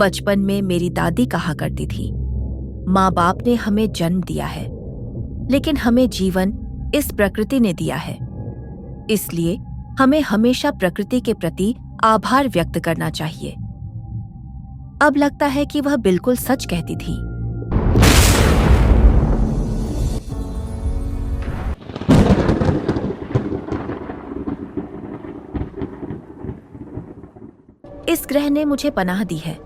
बचपन में मेरी दादी कहा करती थी, माँ बाप ने हमें जन्म दिया है, लेकिन हमें जीवन इस प्रकृति ने दिया है। इसलिए हमें हमेशा प्रकृति के प्रति आभार व्यक्त करना चाहिए। अब लगता है कि वह बिल्कुल सच कहती थी। इस ग्रह ने मुझे पनाह दी है,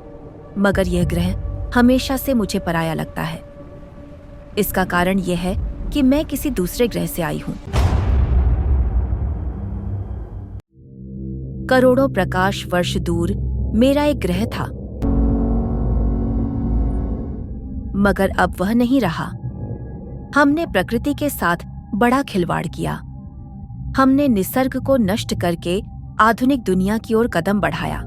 मगर यह ग्रह हमेशा से मुझे पराया लगता है। इसका कारण यह है कि मैं किसी दूसरे ग्रह से आई हूं। करोड़ों प्रकाश वर्ष दूर मेरा एक ग्रह था, मगर अब वह नहीं रहा। हमने प्रकृति के साथ बड़ा खिलवाड़ किया। हमने निसर्ग को नष्ट करके आधुनिक दुनिया की ओर कदम बढ़ाया।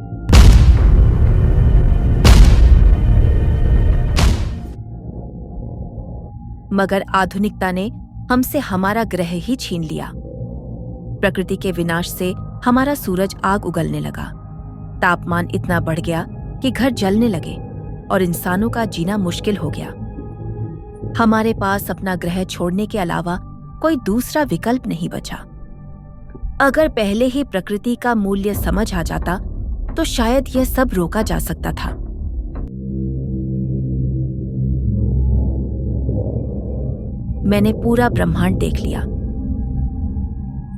मगर आधुनिकता ने हमसे हमारा ग्रह ही छीन लिया। प्रकृति के विनाश से हमारा सूरज आग उगलने लगा। तापमान इतना बढ़ गया कि घर जलने लगे और इंसानों का जीना मुश्किल हो गया। हमारे पास अपना ग्रह छोड़ने के अलावा कोई दूसरा विकल्प नहीं बचा। अगर पहले ही प्रकृति का मूल्य समझ आ जाता तो शायद यह सब रोका जा सकता था। मैंने पूरा ब्रह्मांड देख लिया।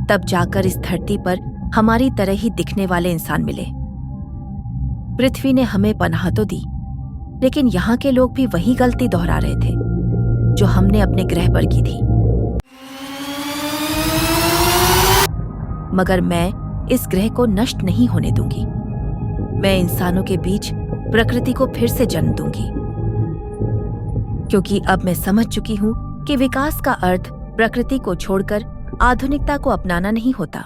तब जाकर इस धरती पर हमारी तरह ही दिखने वाले इंसान मिले। पृथ्वी ने हमें पनाह तो दी, लेकिन यहाँ के लोग भी वही गलती दोहरा रहे थे जो हमने अपने ग्रह पर की थी। मगर मैं इस ग्रह को नष्ट नहीं होने दूंगी। मैं इंसानों के बीच प्रकृति को फिर से जन्म दूंगी, क्योंकि अब मैं समझ चुकी हूं कि विकास का अर्थ प्रकृति को छोड़कर आधुनिकता को अपनाना नहीं होता।